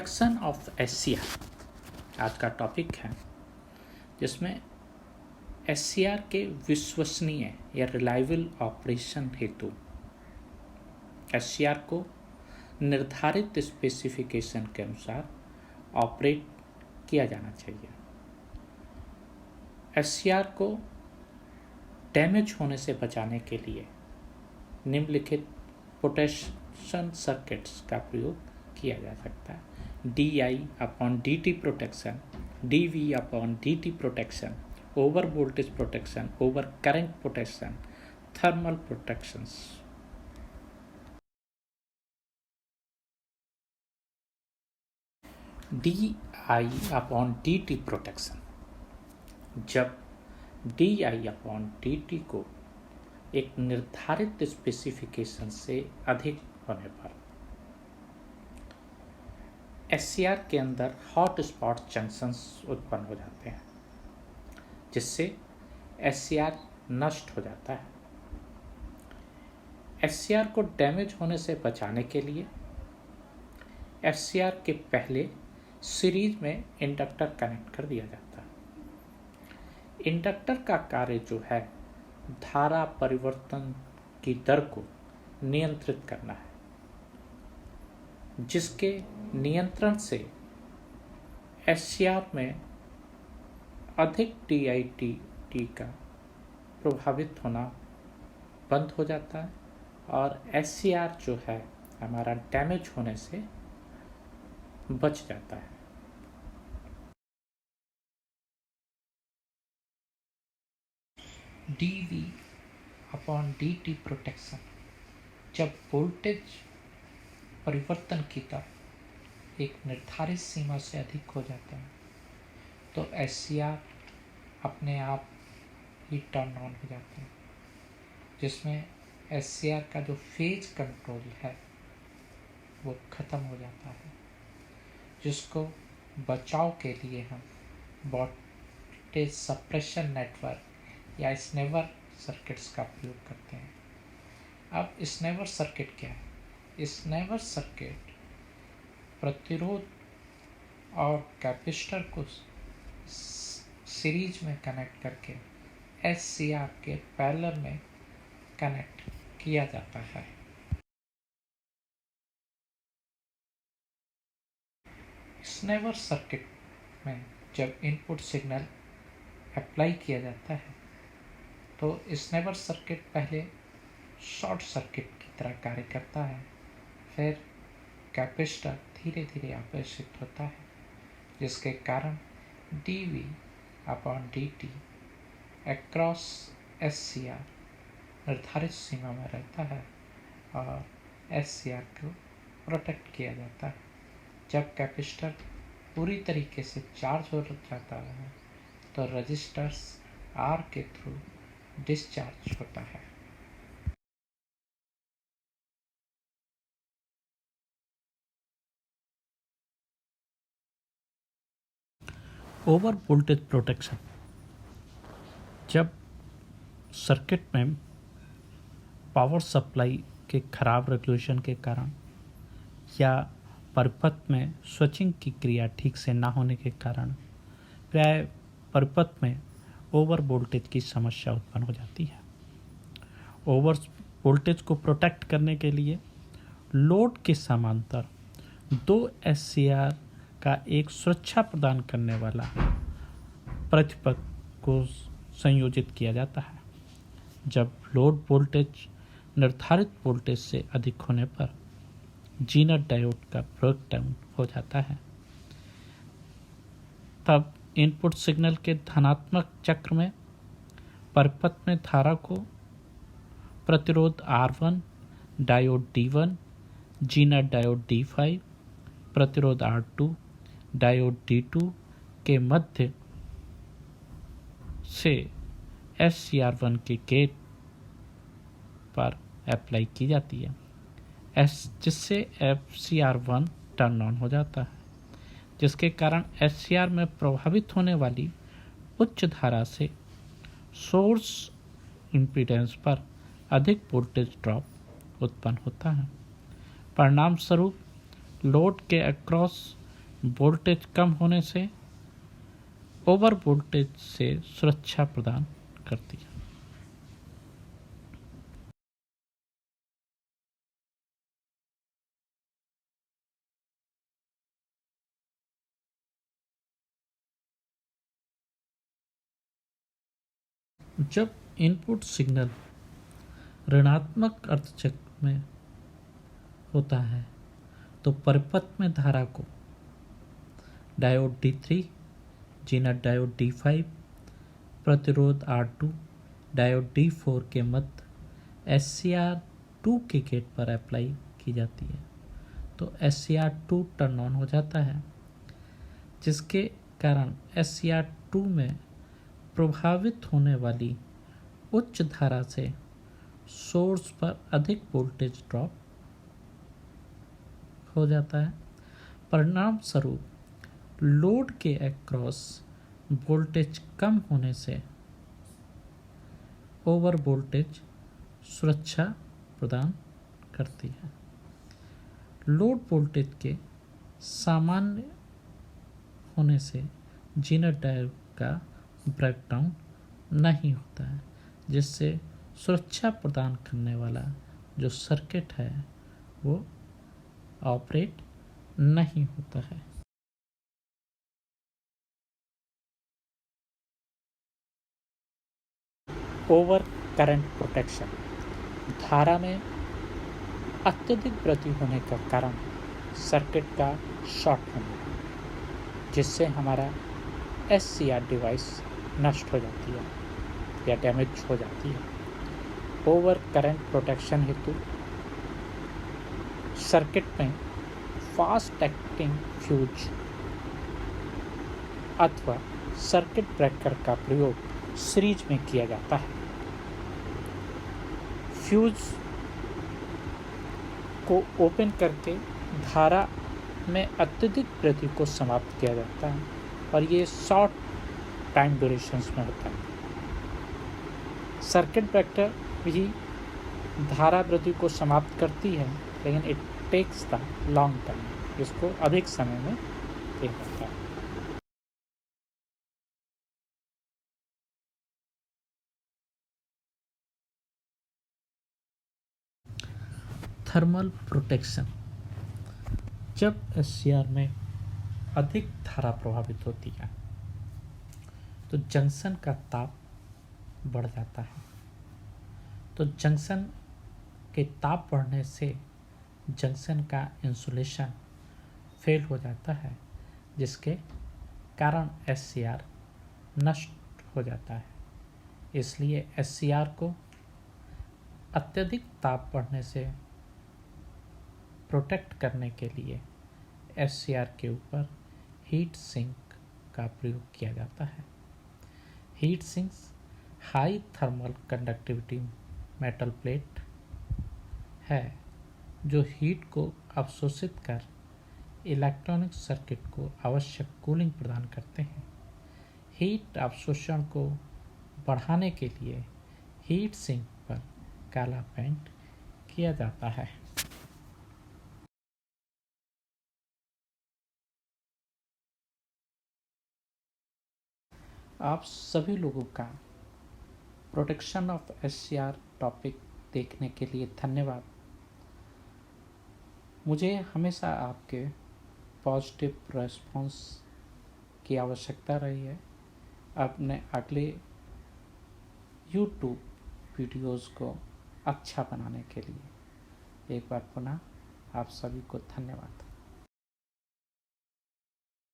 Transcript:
Protection of SCR आज का topic है, जिसमें एससीआर के विश्वसनीय या रिलायबल ऑपरेशन हेतु एससीआर को निर्धारित स्पेसिफिकेशन के अनुसार ऑपरेट किया जाना चाहिए। एससीआर को डैमेज होने से बचाने के लिए निम्नलिखित प्रोटेक्शन सर्किट्स का प्रयोग किया जा सकता है। DI/DT protection, DV/DT protection, over voltage protection, over current protection, thermal protections. DI/DT protection, जब DI/DT को एक निर्धारित स्पेसिफिकेशन से अधिक होने पर एससीआर के अंदर हॉट स्पॉट जंक्शंस उत्पन्न हो जाते हैं, जिससे एससीआर नष्ट हो जाता है। एससीआर को डैमेज होने से बचाने के लिए एससीआर के पहले सीरीज में इंडक्टर कनेक्ट कर दिया जाता है। इंडक्टर का कार्य जो है धारा परिवर्तन की दर को नियंत्रित करना है, जिसके नियंत्रण से एससीआर में अधिक DI/DT का प्रभावित होना बंद हो जाता है और एससीआर जो है हमारा डैमेज होने से बच जाता है। DV/DT प्रोटेक्शन, जब वोल्टेज परिवर्तन की दर एक निर्धारित सीमा से अधिक हो जाता है तो एससीआर अपने आप ही टर्न ऑन हो जाता है, जिसमें एससीआर का जो फेज कंट्रोल है वो ख़त्म हो जाता है, जिसको बचाव के लिए हम वोल्टेज सप्रेशन नेटवर्क या स्नेवर सर्किट्स का प्रयोग करते हैं। अब स्नेवर सर्किट क्या है? स्नेवर सर्किट प्रतिरोध और कैपेसिटर को सीरीज में कनेक्ट करके एससीआर के पैरेलल में कनेक्ट किया जाता है। स्नेवर सर्किट में जब इनपुट सिग्नल अप्लाई किया जाता है तो स्नेवर सर्किट पहले शॉर्ट सर्किट की तरह कार्य करता है, फिर कैपेसिटर धीरे धीरे आकर्षित होता है, जिसके कारण DV/DT अक्रॉस एससीआर निर्धारित सीमा में रहता है और एससीआर को प्रोटेक्ट किया जाता है। जब कैपेसिटर पूरी तरीके से चार्ज हो जाता है तो रजिस्टर्स R के थ्रू डिस्चार्ज होता है। ओवर वोल्टेज प्रोटेक्शन, जब सर्किट में पावर सप्लाई के खराब रेगुलेशन के कारण या परिपथ में स्विचिंग की क्रिया ठीक से ना होने के कारण प्राय परिपथ में ओवर वोल्टेज की समस्या उत्पन्न हो जाती है। ओवर वोल्टेज को प्रोटेक्ट करने के लिए लोड के समांतर 2 एससीआर का एक सुरक्षा प्रदान करने वाला प्रतिपथ को संयोजित किया जाता है। जब लोड वोल्टेज निर्धारित वोल्टेज से अधिक होने पर जीनर डायोड का ब्रेक डाउन हो जाता है, तब इनपुट सिग्नल के धनात्मक चक्र में परिपथ में धारा को प्रतिरोध R1, diode D1, Zener diode D5, प्रतिरोध R2, डायोड D2 के मध्य से SCR1 के गेट पर अप्लाई की जाती है, जिससे FCR1 टर्न ऑन हो जाता है, जिसके कारण एससीआर में प्रभावित होने वाली उच्च धारा से सोर्स इम्पीडेंस पर अधिक वोल्टेज ड्रॉप उत्पन्न होता है। परिणाम स्वरूप लोड के अक्रॉस वोल्टेज कम होने से ओवर वोल्टेज से सुरक्षा प्रदान करती है। जब इनपुट सिग्नल ऋणात्मक अर्धचक्र में होता है तो परिपथ में धारा को diode D3, Zener diode D5, प्रतिरोध R2, डायोड D4 के मध्य SCR2 के गेट पर अप्लाई की जाती है तो SCR2 टर्न ऑन हो जाता है, जिसके कारण SCR2 में प्रभावित होने वाली उच्च धारा से सोर्स पर अधिक वोल्टेज ड्रॉप हो जाता है। परिणाम स्वरूप लोड के अक्रॉस वोल्टेज कम होने से ओवर वोल्टेज सुरक्षा प्रदान करती है। लोड वोल्टेज के सामान्य होने से जीनर डायोड का ब्रेकडाउन नहीं होता है, जिससे सुरक्षा प्रदान करने वाला जो सर्किट है वो ऑपरेट नहीं होता है। ओवर करंट प्रोटेक्शन, धारा में अत्यधिक वृद्धि होने का कारण सर्किट का शॉर्ट होना, जिससे हमारा SCR डिवाइस नष्ट हो जाती है या डैमेज हो जाती है। ओवर करंट प्रोटेक्शन हेतु सर्किट में फास्ट एक्टिंग फ्यूज अथवा सर्किट ब्रेकर का प्रयोग सीरीज में किया जाता है। फ्यूज को ओपन करके धारा में अत्यधिक वृद्धि को समाप्त किया जाता है और ये शॉर्ट टाइम ड्यूरेशंस में होता है। सर्किट ब्रेकर भी धारा वृद्धि को समाप्त करती है, लेकिन it takes the long time, इसको अधिक समय में देना होता है। थर्मल प्रोटेक्शन, जब SCR में अधिक धारा प्रभावित होती है तो जंक्शन का ताप बढ़ जाता है। तो जंक्शन के ताप बढ़ने से जंक्शन का इंसुलेशन फेल हो जाता है, जिसके कारण SCR नष्ट हो जाता है। इसलिए SCR को अत्यधिक ताप बढ़ने से प्रोटेक्ट करने के लिए SCR के ऊपर हीट सिंक का प्रयोग किया जाता है। Heat sinks high thermal conductivity metal plate है जो हीट को अवशोषित कर इलेक्ट्रॉनिक सर्किट को आवश्यक कूलिंग प्रदान करते हैं। हीट अवशोषण को बढ़ाने के लिए हीट सिंक पर काला पेंट किया जाता है। आप सभी लोगों का प्रोटेक्शन ऑफ SCR टॉपिक देखने के लिए धन्यवाद। मुझे हमेशा आपके पॉजिटिव रेस्पॉन्स की आवश्यकता रही है अपने अगले YouTube वीडियोस को अच्छा बनाने के लिए। एक बार पुनः आप सभी को धन्यवाद।